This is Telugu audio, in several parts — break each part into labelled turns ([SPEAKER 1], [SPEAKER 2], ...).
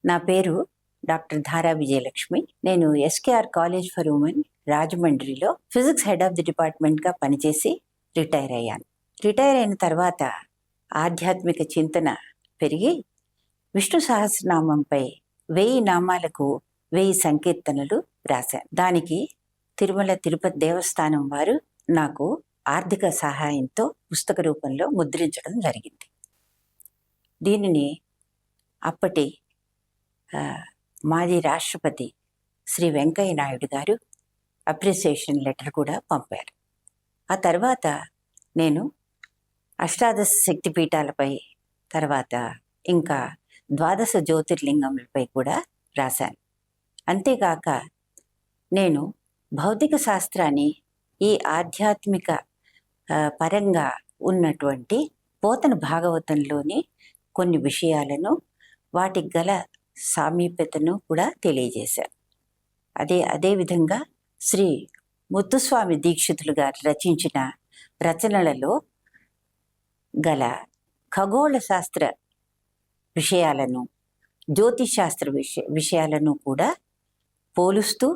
[SPEAKER 1] నా పేరు డాక్టర్ ధారా విజయలక్ష్మి. నేను ఎస్కేఆర్ కాలేజ్ ఫర్ ఉమెన్ రాజమండ్రిలో ఫిజిక్స్ హెడ్ ఆఫ్ ది డిపార్ట్మెంట్గా పనిచేసి రిటైర్ అయ్యాను. రిటైర్ అయిన తర్వాత ఆధ్యాత్మిక చింతన పెరిగి విష్ణు సహస్రనామంపై 1000 నామాలకు 1000 సంకీర్తనలు రాశాను. దానికి తిరుమల తిరుపతి దేవస్థానం వారు నాకు ఆర్థిక సహాయంతో పుస్తక రూపంలో ముద్రించడం జరిగింది. దీనిని అప్పటి మాజీ రాష్ట్రపతి శ్రీ వెంకయ్య నాయుడు గారు అప్రిసియేషన్ లెటర్ కూడా పంపారు. ఆ తర్వాత నేను అష్టాదశ శక్తిపీఠాలపై, తర్వాత ఇంకా 12 జ్యోతిర్లింగములపై కూడా రాశాను. అంతేగాక నేను భౌతిక శాస్త్రాన్ని ఈ ఆధ్యాత్మిక పరంగా ఉన్నటువంటి పోతన భాగవతంలోని కొన్ని విషయాలను, వాటికి గల సామీప్యతను కూడా తెలియజేశాను. అదేవిధంగా శ్రీ ముత్తుస్వామి దీక్షితులు గారు రచించిన రచనలలో గల ఖగోళ శాస్త్ర విషయాలను, జ్యోతిష్ శాస్త్ర విషయాలను కూడా పోలుస్తూ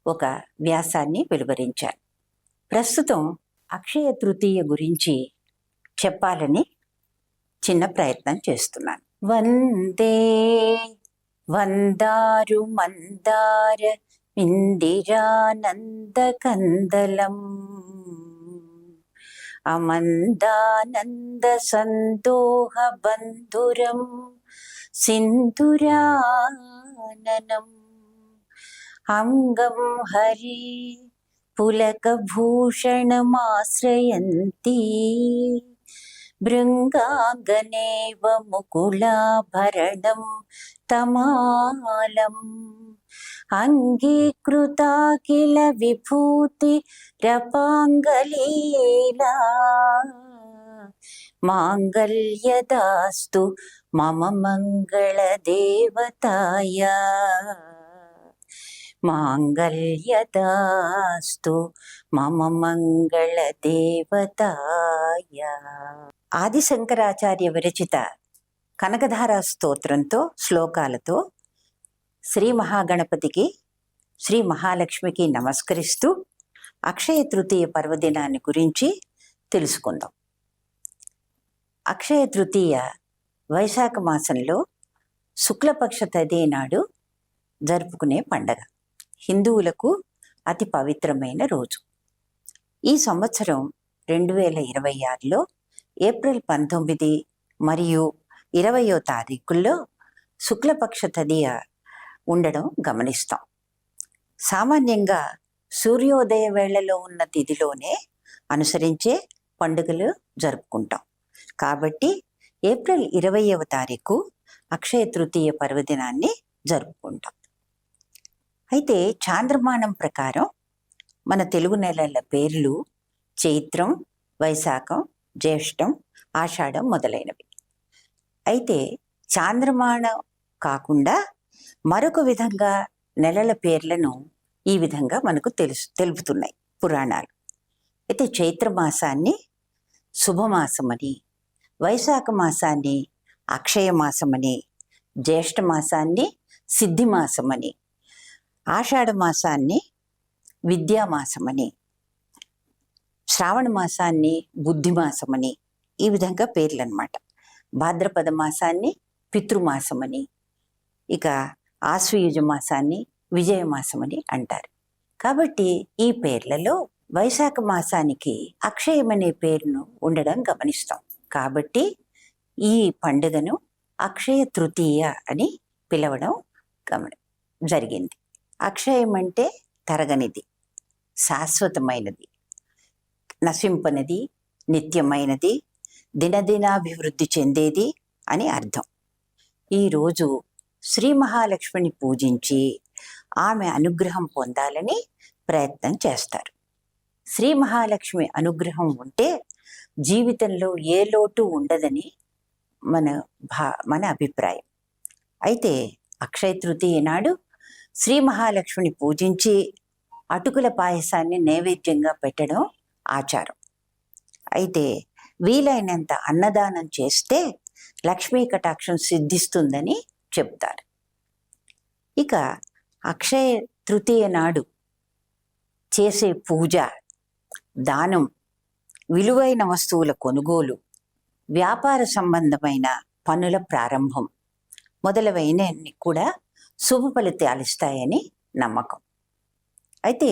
[SPEAKER 1] ఒక వ్యాసాన్ని వెలువరించాను. ప్రస్తుతం అక్షయ తృతీయ గురించి చెప్పాలని చిన్న ప్రయత్నం చేస్తున్నాను. వందే వందారు మందార ఇందిరానంద కందలం అమందానంద సందోహ బంధురం సింధురాననం అంగం హరి పులకభూషణమాశ్రయంతి భృంగాంగనేవ ముకుళాభరణం తమాలం అంగీకృతా కిల విభూతి రపాంగలీలా మాంగళ్యదాస్తు మమ మంగళ దేవతాయ మాంగళ్యదాస్తు మమ మంగళ దేవతాయ. ఆది శంకరాచార్య విరచిత కనకధార స్తోత్రంతో, శ్లోకాలతో శ్రీ మహాగణపతికి, శ్రీ మహాలక్ష్మికి నమస్కరిస్తూ అక్షయ తృతీయ పర్వదినాన్ని గురించి తెలుసుకుందాం. అక్షయ తృతీయ వైశాఖ మాసంలో శుక్లపక్ష తది నాడు జరుపుకునే పండగ. హిందువులకు అతి పవిత్రమైన రోజు. ఈ సంవత్సరం 2026లో ఏప్రిల్ 19 మరియు 20వ తారీఖుల్లో శుక్లపక్ష తదియ ఉండడం గమనిస్తాం. సామాన్యంగా సూర్యోదయ వేళలో ఉన్న తిథిలోనే అనుసరించే పండుగలు జరుపుకుంటాం. కాబట్టి ఏప్రిల్ 20వ తారీఖు అక్షయ తృతీయ పర్వదినాన్ని జరుపుకుంటాం. అయితే చాంద్రమానం ప్రకారం మన తెలుగు నెలల పేర్లు చైత్రం, వైశాఖం, జ్యేష్టం, ఆషాఢం మొదలైనవి. అయితే చాంద్రమానం కాకుండా మరొక విధంగా నెలల పేర్లను ఈ విధంగా మనకు తెలుపుతున్నాయి పురాణాలు. అయితే చైత్ర మాసాన్ని శుభమాసమని, వైశాఖ మాసాన్ని అక్షయ మాసమని, జ్యేష్ఠ మాసాన్ని సిద్ధి మాసమని, ఆషాఢ మాసాన్ని విద్యామాసమని, శ్రావణ మాసాన్ని బుద్ధిమాసమని, ఈ విధంగా పేర్లు అన్నమాట. భాద్రపద మాసాన్ని పితృమాసమని, ఇక ఆశ్వయుజ మాసాన్ని విజయమాసమని అంటారు. కాబట్టి ఈ పేర్లలో వైశాఖ మాసానికి అక్షయమనే పేరును ఉండడం గమనిస్తాం. కాబట్టి ఈ పండుగను అక్షయ తృతీయ అని పిలవడం జరిగింది. అక్షయం అంటే తరగనిది, శాశ్వతమైనది, నశింపనిది, నిత్యమైనది, దినదినాభివృద్ధి చెందేది అని అర్థం. ఈరోజు శ్రీ మహాలక్ష్మిని పూజించి ఆమె అనుగ్రహం పొందాలని ప్రయత్నం చేస్తారు. శ్రీ మహాలక్ష్మి అనుగ్రహం ఉంటే జీవితంలో ఏ లోటు ఉండదని మన అభిప్రాయం. అయితే అక్షయ తృతీయ నాడు శ్రీ మహాలక్ష్మిని పూజించి అటుకుల పాయసాన్ని నైవేద్యంగా పెట్టడం ఆచారం. అయితే వీలైనంత అన్నదానం చేస్తే లక్ష్మీ కటాక్షం సిద్ధిస్తుందని చెప్తారు. ఇక అక్షయ తృతీయ నాడు చేసే పూజ, దానం, విలువైన వస్తువుల కొనుగోలు, వ్యాపార సంబంధమైన పనుల ప్రారంభం మొదలైనవన్నీ కూడా శుభ ఫలితాలు ఇస్తాయని నమ్మకం. అయితే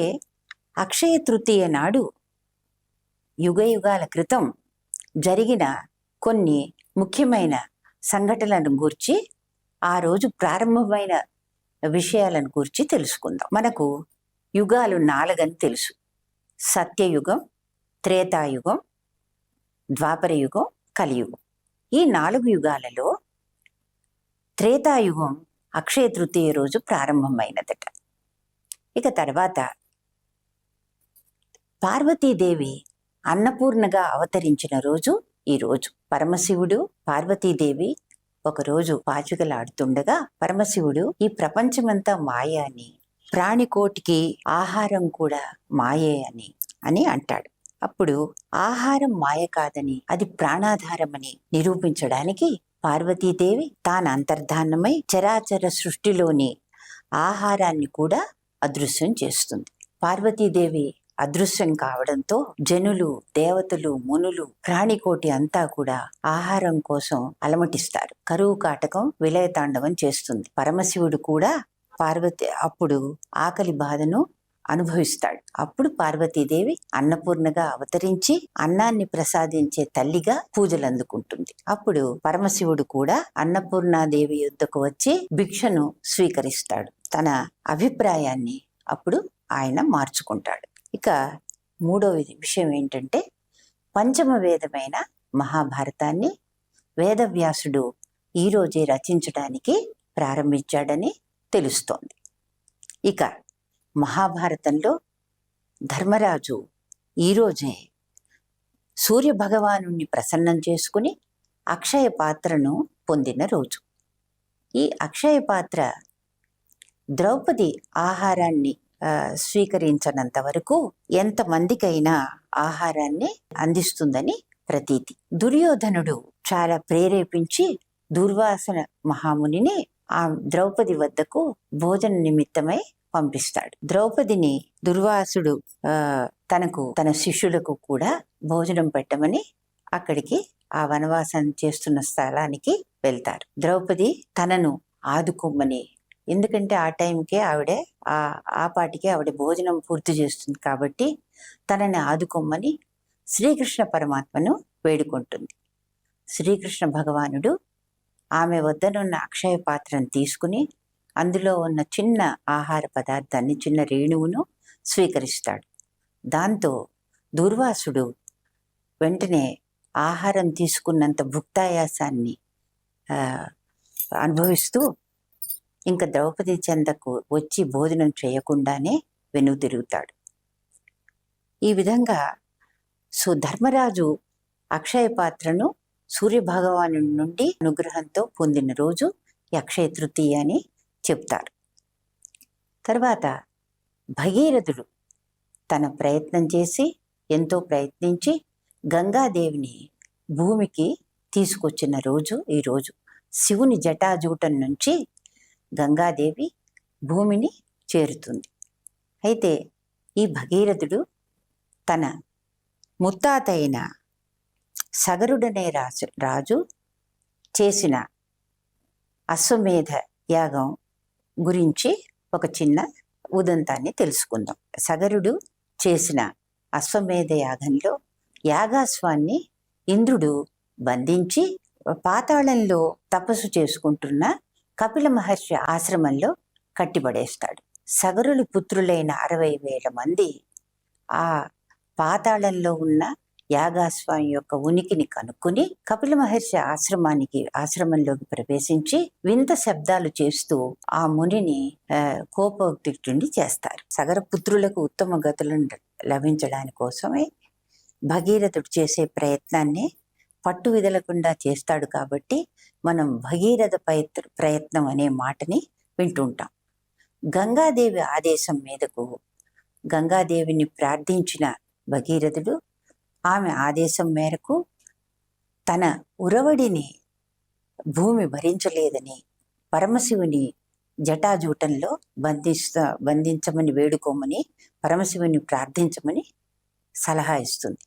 [SPEAKER 1] అక్షయ తృతీయ నాడు యుగయుగాల క్రితం జరిగిన కొన్ని ముఖ్యమైన సంఘటనలను గూర్చి, ఆ రోజు ప్రారంభమైన విషయాలను గూర్చి తెలుసుకుందాం. మనకు యుగాలు 4 అని తెలుసు. సత్యయుగం, త్రేతాయుగం, ద్వాపరయుగం, కలియుగం. ఈ 4 యుగాలలో త్రేతాయుగం అక్షయ తృతీయ రోజు ప్రారంభమైనదట. ఇక తర్వాత పార్వతీదేవి అన్నపూర్ణగా అవతరించిన రోజు ఈ రోజు. పరమశివుడు, పార్వతీదేవి ఒకరోజు పాచికలాడుతుండగా పరమశివుడు ఈ ప్రపంచమంతా మాయ అని, ప్రాణికోటికి ఆహారం కూడా మాయే అని అంటాడు. అప్పుడు ఆహారం మాయ కాదని, అది ప్రాణాధారమని నిరూపించడానికి పార్వతీదేవి తాను అంతర్ధానమై చరాచర సృష్టిలోని ఆహారాన్ని కూడా అదృశ్యం చేస్తుంది. పార్వతీదేవి అదృశ్యం కావడంతో జనులు, దేవతలు, మునులు, ప్రాణికోటి అంతా కూడా ఆహారం కోసం అలమటిస్తారు. కరువు కాటకం విలయతాండవం చేస్తుంది. పరమశివుడు కూడా పార్వతి అప్పుడు ఆకలి బాధను అనుభవిస్తాడు. అప్పుడు పార్వతీదేవి అన్నపూర్ణగా అవతరించి అన్నాన్ని ప్రసాదించే తల్లిగా పూజలు అందుకుంటుంది. అప్పుడు పరమశివుడు కూడా అన్నపూర్ణాదేవి యుద్ధకు వచ్చి భిక్షను స్వీకరిస్తాడు. తన అభిప్రాయాన్ని అప్పుడు ఆయన మార్చుకుంటాడు. ఇక మూడవ విషయం ఏంటంటే, పంచమ వేదమైన మహాభారతాన్ని వేదవ్యాసుడు ఈరోజే రచించడానికి ప్రారంభించాడని తెలుస్తోంది. ఇక మహాభారతంలో ధర్మరాజు ఈరోజే సూర్య భగవాను ప్రసన్నం చేసుకుని అక్షయ పాత్రను పొందిన రోజు. ఈ అక్షయ పాత్ర ద్రౌపది ఆహారాన్ని స్వీకరించనంత వరకు ఎంతమందికైనా ఆహారాన్ని అందిస్తుందని ప్రతీతి. దుర్యోధనుడు చాలా ప్రేరేపించి దుర్వాసన మహామునిని ఆ ద్రౌపది వద్దకు భోజన నిమిత్తమై పంపిస్తాడు. ద్రౌపదిని దుర్వాసుడు తన శిష్యులకు కూడా భోజనం పెట్టమని అక్కడికి ఆ వనవాసం చేస్తున్న స్థలానికి వెళ్తారు. ద్రౌపది తనను ఆదుకోమని, ఎందుకంటే ఆ టైంకే ఆవిడే ఆ పాటికే ఆవిడ భోజనం పూర్తి చేస్తుంది కాబట్టి తనని ఆదుకోమని శ్రీకృష్ణ పరమాత్మను వేడుకుంటుంది. శ్రీకృష్ణ భగవానుడు ఆమె వద్దనున్న అక్షయ పాత్రను తీసుకుని అందులో ఉన్న చిన్న ఆహార పదార్థాన్ని, చిన్న రేణువును స్వీకరిస్తాడు. దాంతో దుర్వాసుడు వెంటనే ఆహారం తీసుకున్నంత భుక్తాయాసాన్ని అనుభవిస్తూ ఇంకా ద్రౌపది చెందకు వచ్చి భోజనం చేయకుండానే వెనుతిరుగుతాడు. ఈ విధంగా ధర్మరాజు అక్షయ పాత్రను సూర్యభగవాను నుండి అనుగ్రహంతో పొందిన రోజు ఈ అక్షయ తృతీయ అని చెప్తారు. తర్వాత భగీరథుడు తన ప్రయత్నం చేసి, ఎంతో ప్రయత్నించి గంగాదేవిని భూమికి తీసుకొచ్చిన రోజు ఈ రోజు. శివుని జటాజూటం నుంచి గంగాదేవి భూమిని చేరుతుంది. అయితే ఈ భగీరథుడు తన ముత్తాత అయిన సగరుడనే రాజు చేసిన అశ్వమేధ యాగం గురించి ఒక చిన్న ఉదంతాన్ని తెలుసుకుందాం. సగరుడు చేసిన అశ్వమేధ యాగంలో యాగాశ్వాన్ని ఇంద్రుడు బంధించి పాతాళంలో తపస్సు చేసుకుంటున్న కపిల మహర్షి ఆశ్రమంలో కట్టిపడేస్తాడు. సగరుల పుత్రులైన 60,000 మంది ఆ పాతాళంలో ఉన్న యాగాశ్వామి యొక్క ఉనికిని కనుక్కొని కపిల మహర్షి ఆశ్రమంలోకి ప్రవేశించి వింత శబ్దాలు చేస్తూ ఆ మునిని కోపోద్రిక్తుడిని చేస్తారు. సగర పుత్రులకు ఉత్తమ గతులను లభించడానికి కోసమే భగీరథుడు చేసే ప్రయత్నాన్ని పట్టు విదలకుండా చేస్తాడు. కాబట్టి మనం భగీరథ ప్రయత్నం అనే మాటని వింటుంటాం. గంగాదేవి ఆదేశం మీదకు గంగాదేవిని ప్రార్థించిన భగీరథుడు ఆమె ఆదేశం మేరకు తన ఉరవడిని భూమి భరించలేదని పరమశివుని జటాజూటంలో బంధించమని వేడుకోమని పరమశివుని ప్రార్థించమని సలహా ఇస్తుంది.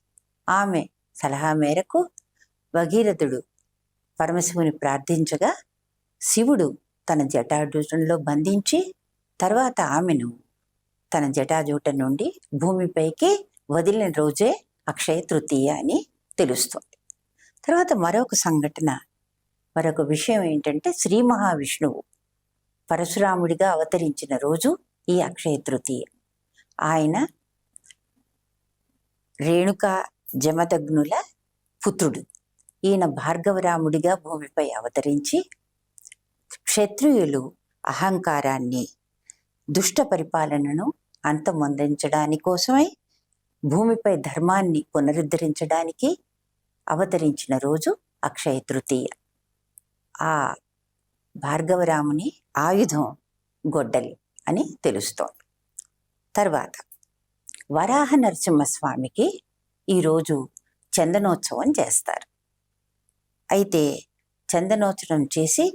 [SPEAKER 1] ఆమె సలహా మేరకు భగీరథుడు పరమశివుని ప్రార్థించగా శివుడు తన జటాజూటంలో బంధించి తర్వాత ఆమెను తన జటాజూటం నుండి భూమిపైకి వదిలిన రోజే అక్షయ తృతీయ అని తెలుస్తుంది. తర్వాత మరొక విషయం ఏంటంటే, శ్రీ మహావిష్ణువు పరశురాముడిగా అవతరించిన రోజు ఈ అక్షయ తృతీయ. ఆయన రేణుకా జమదగ్నుల పుత్రుడు. ఈయన భార్గవరాముడిగా భూమిపై అవతరించి క్షత్రియులు అహంకారాన్ని, దుష్ట పరిపాలనను అంతమొందించడాని కోసమై భూమిపై ధర్మాన్ని పునరుద్ధరించడానికి అవతరించిన రోజు అక్షయ తృతీయ. ఆ భార్గవరాముని ఆయుధం గొడ్డలి అని తెలుస్తోంది. తర్వాత వరాహ నరసింహస్వామికి ఈరోజు చందనోత్సవం చేస్తారు. అయితే చందనోత్సవం చేసి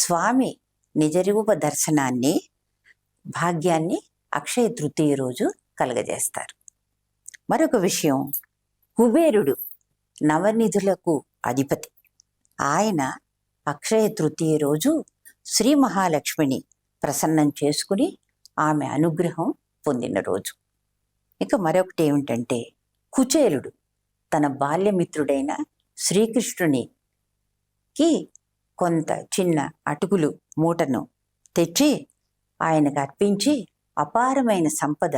[SPEAKER 1] స్వామి నిజరూప దర్శనాన్ని, భాగ్యాన్ని అక్షయ తృతీయ రోజు కలగజేస్తారు. మరొక విషయం, కుబేరుడు నవనిధులకు అధిపతి. ఆయన అక్షయ తృతీయ రోజు శ్రీ మహాలక్ష్మిని ప్రసన్నం చేసుకుని ఆమె అనుగ్రహం పొందిన రోజు. ఇక మరొకటి ఏమిటంటే, కుచేలుడు తన బాల్యమిత్రుడైన శ్రీకృష్ణునికి కొంత చిన్న అటుకులు మూటను తెచ్చి ఆయనకు అర్పించి అపారమైన సంపద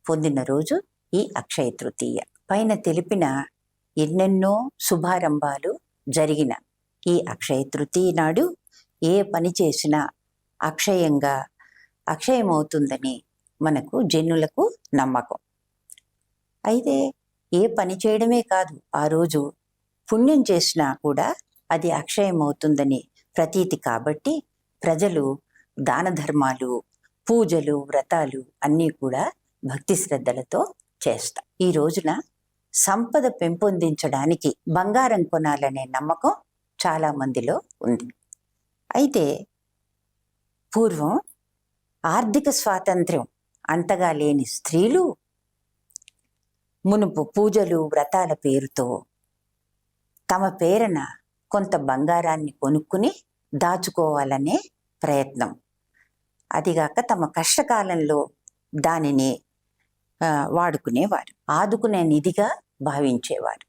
[SPEAKER 1] పొందిన రోజు ఈ అక్షయ తృతీయ. పైన తెలిపిన ఎన్నెన్నో శుభారంభాలు జరిగిన ఈ అక్షయ తృతీయ నాడు ఏ పని చేసినా అక్షయమవుతుందని మనకు జనులకు నమ్మకం. అయితే ఏ పని చేయడమే కాదు, ఆ రోజు పుణ్యం చేసినా కూడా అది అక్షయమవుతుందని ప్రతీతి. కాబట్టి ప్రజలు దాన ధర్మాలు, పూజలు, వ్రతాలు అన్నీ కూడా భక్తి శ్రద్ధలతో చేస్తారు. ఈ రోజున సంపద పెంపొందించడానికి బంగారం కొనాలనే నమ్మకం చాలా మందిలో ఉంది. అయితే పూర్వం ఆర్థిక స్వాతంత్ర్యం అంతగా లేని స్త్రీలు మునుపు పూజలు, వ్రతాల పేరుతో తమ పేరున కొంత బంగారాన్ని కొనుక్కుని దాచుకోవాలనే ప్రయత్నం, అదిగాక తమ కష్టకాలంలో దానిని వాడుకునేవారు, ఆదుకునే నిధిగా భావించేవారు.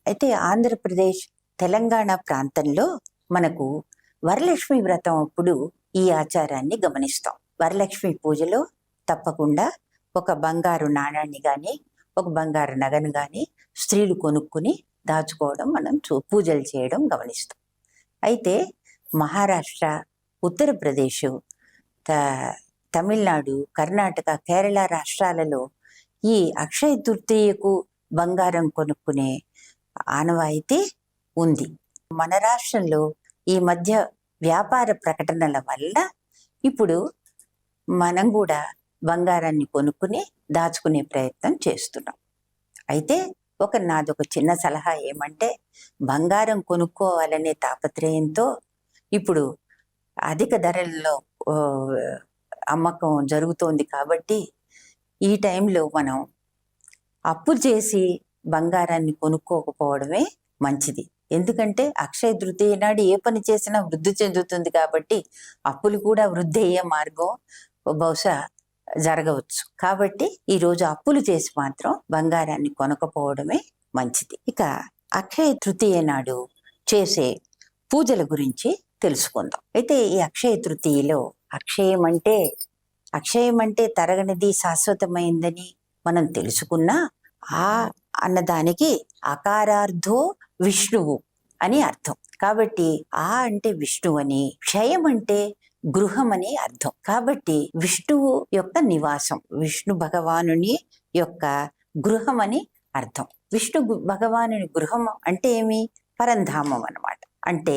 [SPEAKER 1] అయితే ఆంధ్రప్రదేశ్, తెలంగాణ ప్రాంతంలో మనకు వరలక్ష్మి వ్రతం అప్పుడు ఈ ఆచారాన్ని గమనిస్తాం. వరలక్ష్మి పూజలో తప్పకుండా ఒక బంగారు నాణాన్ని కానీ, ఒక బంగారు నగను కానీ స్త్రీలు కొనుక్కుని దాచుకోవడం, మనం పూజలు చేయడం గమనిస్తాం. అయితే మహారాష్ట్ర, ఉత్తరప్రదేశ్, తమిళనాడు, కర్ణాటక, కేరళ రాష్ట్రాలలో ఈ అక్షయ తృతీయకు బంగారం కొనుక్కునే ఆనవాయితీ ఉంది. మన రాష్ట్రంలో ఈ మధ్య వ్యాపార ప్రకటనల వల్ల ఇప్పుడు మనం కూడా బంగారాన్ని కొనుక్కుని దాచుకునే ప్రయత్నం చేస్తున్నాం. అయితే నాదొక చిన్న సలహా ఏమంటే, బంగారం కొనుక్కోవాలనే తాపత్రయంతో ఇప్పుడు అధిక ధరల్లో అమ్మకం జరుగుతోంది. కాబట్టి ఈ టైంలో మనం అప్పు చేసి బంగారాన్ని కొనుక్కోకపోవడమే మంచిది. ఎందుకంటే అక్షయ తృతీయ నాడు ఏ పని చేసినా వృద్ధి చెందుతుంది. కాబట్టి అప్పులు కూడా వృద్ధి అయ్యే మార్గం బహుశా జరగవచ్చు. కాబట్టి ఈరోజు అప్పులు చేసి మాత్రం బంగారాన్ని కొనకపోవడమే మంచిది. ఇక అక్షయ తృతీయ నాడు చేసే పూజల గురించి తెలుసుకుందాం. అయితే ఈ అక్షయ తృతీయలో అక్షయం అంటే తరగనిది, శాశ్వతమైందని మనం తెలుసుకున్నా, అన్నదానికి అకారార్థో విష్ణువు అని అర్థం. కాబట్టి అంటే విష్ణువు అని, క్షయం అంటే గృహం అని అర్థం. కాబట్టి విష్ణువు యొక్క నివాసం, విష్ణు భగవానుని యొక్క గృహం అని అర్థం. విష్ణు భగవానుని గృహం అంటే ఏమి? పరంధామం అన్నమాట. అంటే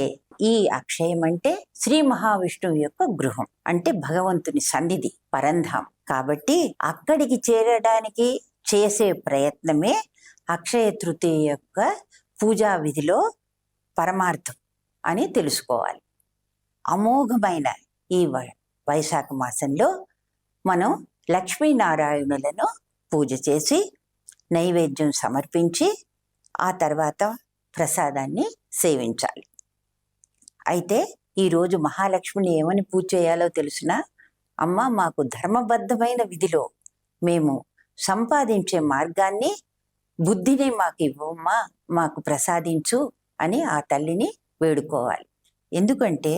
[SPEAKER 1] ఈ అక్షయం అంటే శ్రీ మహావిష్ణువు యొక్క గృహం, అంటే భగవంతుని సన్నిధి, పరంధామం. కాబట్టి అక్కడికి చేరడానికి చేసే ప్రయత్నమే అక్షయ తృతీయ యొక్క పూజా విధిలో పరమార్థం అని తెలుసుకోవాలి. అమోఘమైన ఈ వైశాఖ మాసంలో మనం లక్ష్మీనారాయణులను పూజ చేసి నైవేద్యం సమర్పించి ఆ తర్వాత ప్రసాదాన్ని సేవించాలి. అయితే ఈరోజు మహాలక్ష్మిని ఏమని పూజ చేయాలో తెలుసునా? అమ్మ, మాకు ధర్మబద్ధమైన విధిలో మేము సంపాదించే మార్గాన్ని, బుద్ధిని మాకు ఇవ్వమ్మా, మాకు ప్రసాదించు అని ఆ తల్లిని వేడుకోవాలి. ఎందుకంటే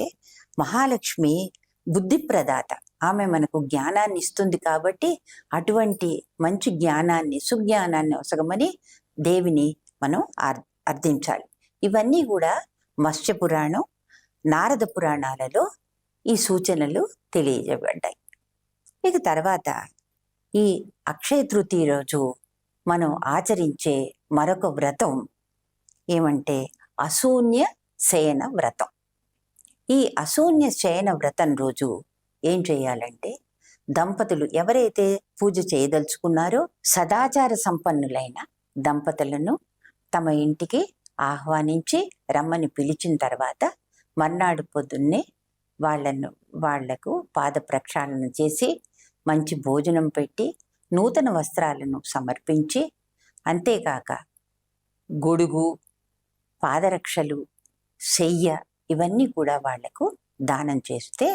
[SPEAKER 1] మహాలక్ష్మి బుద్ధి ప్రదాత, ఆమె మనకు జ్ఞానాన్ని ఇస్తుంది కాబట్టి అటువంటి మంచి జ్ఞానాన్ని, సుజ్ఞానాన్ని ఒసగమని దేవిని మనం అర్థించాలి. ఇవన్నీ కూడా మత్స్య పురాణం, నారద పురాణాలలో ఈ సూచనలు తెలియజేయబడ్డాయి. ఇక తర్వాత ఈ అక్షయ తృతీయ రోజు మనం ఆచరించే మరొక వ్రతం ఏమంటే అశూన్య శయన వ్రతం. ఈ అశూన్య శయన వ్రతం రోజు ఏం చేయాలంటే, దంపతులు ఎవరైతే పూజ చేయదలుచుకున్నారో సదాచార సంపన్నులైన దంపతులను తమ ఇంటికి ఆహ్వానించి రమ్మని పిలిచిన తర్వాత మర్నాడు పొద్దున్నే వాళ్లకు పాద ప్రక్షాళన చేసి మంచి భోజనం పెట్టి నూతన వస్త్రాలను సమర్పించి, అంతేకాక గొడుగు, పాదరక్షలు, శయ్య ఇవన్నీ కూడా వాళ్లకు దానం చేస్తే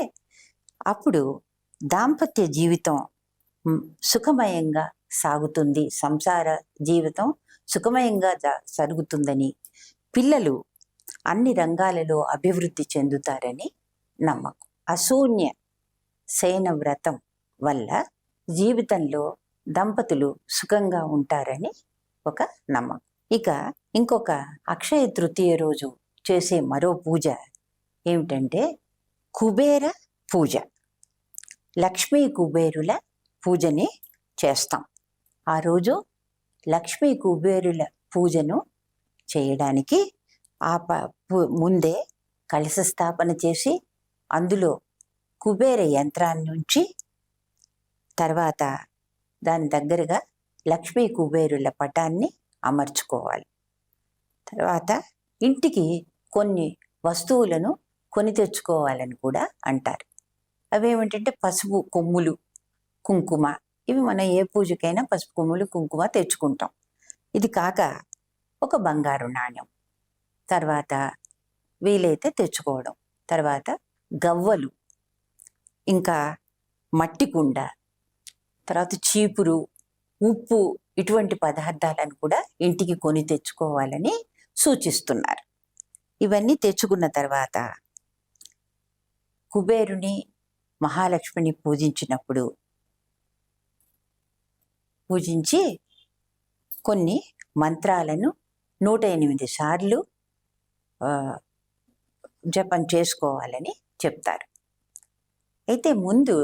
[SPEAKER 1] అప్పుడు దాంపత్య జీవితం సుఖమయంగా సాగుతుంది, సంసార జీవితం సుఖమయంగా జరుగుతుందని, పిల్లలు అన్ని రంగాలలో అభివృద్ధి చెందుతారని నమ్మకం. అశూన్య శయన వ్రతం వల్ల జీవితంలో దంపతులు సుఖంగా ఉంటారని ఒక నమ్మకం. ఇక ఇంకొక అక్షయ తృతీయ రోజు చేసే మరో పూజ ఏమిటంటే కుబేర పూజ. లక్ష్మీ కుబేరుల పూజని చేస్తాం. ఆ రోజు లక్ష్మీ కుబేరుల పూజను చేయడానికి ముందే కలశ స్థాపన చేసి అందులో కుబేర యంత్రాన్ని ఉంచి తర్వాత దాని దగ్గరగా లక్ష్మీ కుబేరుల పటాన్ని అమర్చుకోవాలి. తర్వాత ఇంటికి కొన్ని వస్తువులను కొని తెచ్చుకోవాలని కూడా అంటారు. అవేమిటంటే పసుపు కొమ్ములు, కుంకుమ. ఇవి మనం ఏ పూజకైనా పసుపు కొమ్ములు, కుంకుమ తెచ్చుకుంటాం. ఇది కాక ఒక బంగారు నాణ్యం, తర్వాత వీలైతే తెచ్చుకోవడం, తర్వాత గవ్వలు, ఇంకా మట్టి కుండ, తర్వాత చీపురు, ఉప్పు, ఇటువంటి పదార్థాలను కూడా ఇంటికి కొని తెచ్చుకోవాలని సూచిస్తున్నారు. ఇవన్నీ తెచ్చుకున్న తర్వాత కుబేరుని, మహాలక్ష్మిని పూజించి కొన్ని మంత్రాలను 108 సార్లు జపం చేసుకోవాలని చెప్తారు. అయితే ముందు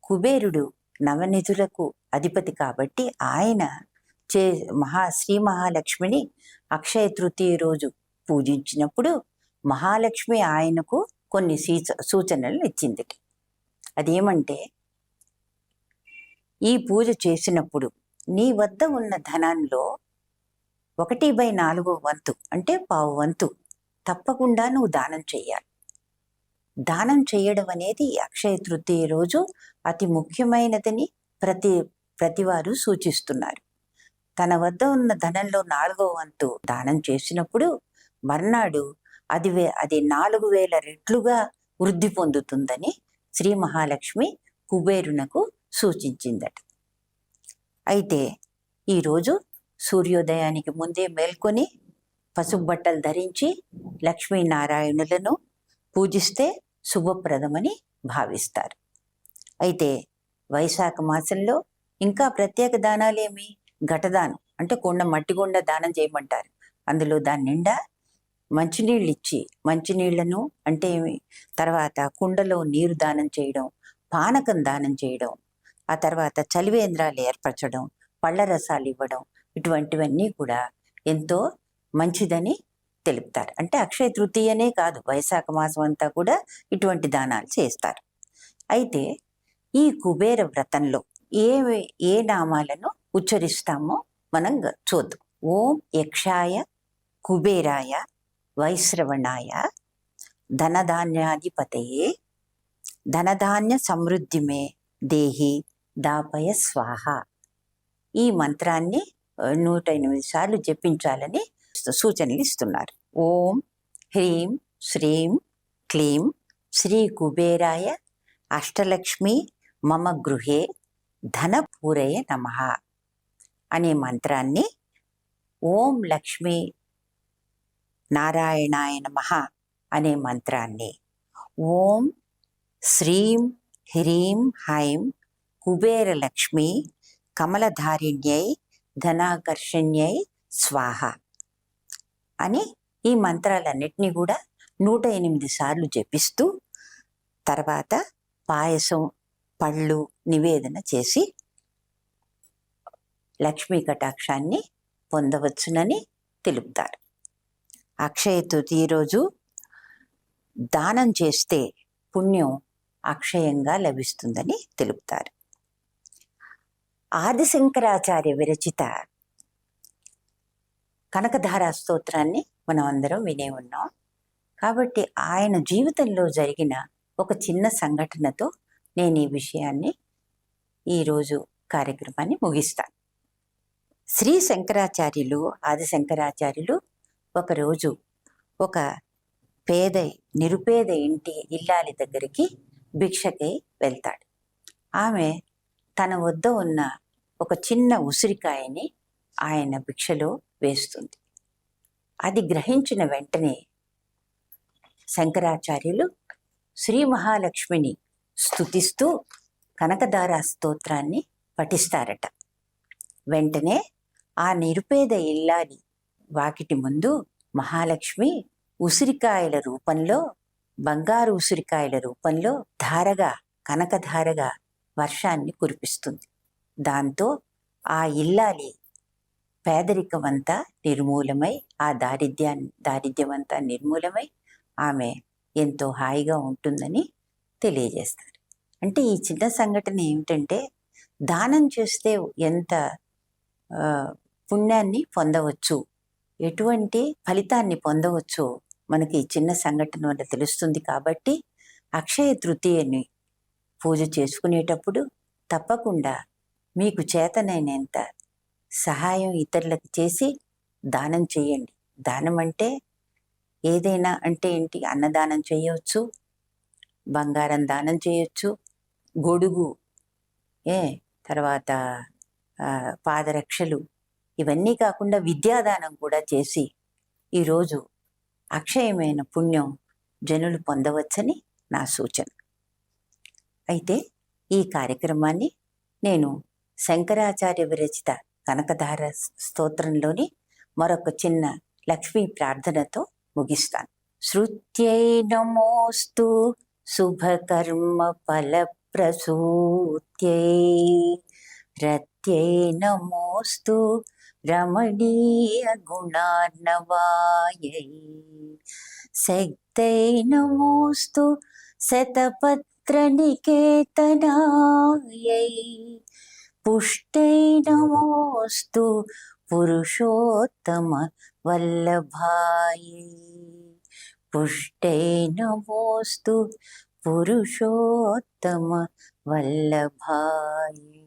[SPEAKER 1] కుబేరుడు నవనిధులకు అధిపతి కాబట్టి ఆయన శ్రీ మహాలక్ష్మిని అక్షయ తృతీయ రోజు పూజించినప్పుడు మహాలక్ష్మి ఆయనకు కొన్ని సూచనలు ఇచ్చింది. అదేమంటే, ఈ పూజ చేసినప్పుడు నీ వద్ద ఉన్న ధనంలో 1/4 వంతు అంటే పావు వంతు తప్పకుండా నువ్వు దానం చెయ్యాలి. దానం చేయడం అనేది అక్షయ తృతీయ రోజు అతి ముఖ్యమైనదని ప్రతివారు సూచిస్తున్నారు. తన వద్ద ఉన్న ధనంలో 4వ వంతు దానం చేసినప్పుడు మర్నాడు అది 4000 రెట్లుగా వృద్ధి పొందుతుందని శ్రీ మహాలక్ష్మి కుబేరునకు సూచించిందట. అయితే ఈరోజు సూర్యోదయానికి ముందే మేల్కొని పసుపు బట్టలు ధరించి లక్ష్మీనారాయణులను పూజిస్తే శుభప్రదమని భావిస్తారు. అయితే వైశాఖ మాసంలో ఇంకా ప్రత్యేక దానాలేమి? ఘటదానం అంటే మట్టి కొండ దానం చేయమంటారు. అందులో దాని నిండా మంచినీళ్ళు ఇచ్చి, మంచినీళ్లను అంటే తర్వాత కుండలో నీరు దానం చేయడం, పానకం దానం చేయడం, ఆ తర్వాత చలివేంద్రాలు ఏర్పరచడం, పళ్ళ రసాలు ఇవ్వడం, ఇటువంటివన్నీ కూడా ఎంతో మంచిదని తెలుపుతారు. అంటే అక్షయ తృతీయనే కాదు, వైశాఖ మాసం అంతా కూడా ఇటువంటి దానాలు చేస్తారు. అయితే ఈ కుబేర వ్రతంలో ఏ నామాలను ఉచ్చరిస్తామో మనం చూద్దాం. ఓం యక్షాయ కుబేరాయ వైశ్రవణాయ ధనధాన్యాధిపతయే ధనధాన్య సమృద్ధిమే దేహి దాపయ స్వాహ. ఈ మంత్రాన్ని 108 సార్లు జపించాలని సూచనలు ఇస్తున్నారు. ఓం హ్రీం శ్రీం క్లీం శ్రీ కుబేరాయ అష్టలక్ష్మి మమ గృహే ధనపూరయ నమః అనే మంత్రాన్ని, ఓం లక్ష్మీ నారాయణాయ నమః అనే మంత్రాన్ని, ఓం శ్రీం హ్రీం హైం కుబేరలక్ష్మి కమలధారిణ్యై ధనాకర్షణ్యై స్వాహ అని ఈ మంత్రాలన్నిటినీ కూడా 108 సార్లు జపిస్తూ తర్వాత పాయసం పళ్ళు నివేదన చేసి లక్ష్మీ కటాక్షాన్ని పొందవచ్చునని తెలుపుతారు. అక్షయ తృతీయ రోజు దానం చేస్తే పుణ్యం అక్షయంగా లభిస్తుందని తెలుపుతారు. ఆదిశంకరాచార్య విరచిత కనకధార స్తోత్రాన్ని మనం అందరం వినే ఉన్నాం. కాబట్టి ఆయన జీవితంలో జరిగిన ఒక చిన్న సంఘటనతో నేను ఈ విషయాన్ని ఈరోజు కార్యక్రమాన్ని ముగిస్తాను. శ్రీ శంకరాచార్యులు ఆదిశంకరాచార్యులు ఒకరోజు ఒక నిరుపేద ఇల్లాలి దగ్గరికి భిక్షకై వెళ్తాడు. ఆమె తన వద్ద ఉన్న ఒక చిన్న ఉసిరికాయని ఆయన భిక్షలో వేస్తుంది. అది గ్రహించిన వెంటనే శంకరాచార్యులు శ్రీ మహాలక్ష్మిని స్తుతిస్తూ కనకధార స్తోత్రాన్ని పఠిస్తారట. వెంటనే ఆ నిరుపేద ఇల్లాలి వాకిటి ముందు మహాలక్ష్మి ఉసిరికాయల రూపంలో, బంగారు ఉసిరికాయల రూపంలో ధారగా కనకధారగా వర్షాన్ని కురిపిస్తుంది. దాంతో ఆ ఇల్లాలి పేదరికమంతా నిర్మూలమై, ఆ దారిద్ర్యమంతా నిర్మూలమై ఆమె ఎంతో హాయిగా ఉంటుందని తెలియజేస్తారు. అంటే ఈ చిన్న సంఘటన ఏమిటంటే, దానం చేస్తే ఎంత పుణ్యాన్ని పొందవచ్చు, ఎటువంటి ఫలితాన్ని పొందవచ్చో మనకి ఈ చిన్న సంఘటన వల్ల తెలుస్తుంది. కాబట్టి అక్షయ తృతీయని పూజ చేసుకునేటప్పుడు తప్పకుండా మీకు చేతనైనంత సహాయం ఇతరులకు చేసి దానం చేయండి. దానం అంటే ఏదైనా అంటే ఏంటి? అన్నదానం చేయవచ్చు, బంగారం దానం చేయొచ్చు, గొడుగు, తర్వాత పాదరక్షలు, ఇవన్నీ కాకుండా విద్యాదానం కూడా చేసి ఈరోజు అక్షయమైన పుణ్యం జనులు పొందవచ్చని నా సూచన. అయితే ఈ కార్యక్రమాన్ని నేను శంకరాచార్య విరచిత కనకధార స్తోత్రంలోని మరొక చిన్న లక్ష్మీ ప్రార్థనతో ముగిస్తాను. శృత్యై నమోస్తు శుభకర్మ ఫలప్రసూత్యై, రత్యై నమోస్తు రమణీయ గుణార్ణవాయై, శక్తై నమోస్తు శతపత్ర నికేతనాయై, పుష్టై నమోస్తు పురుషోత్తమ వల్లభాయై, పుష్టై నమోస్తు పురుషోత్తమ వల్లభాయై.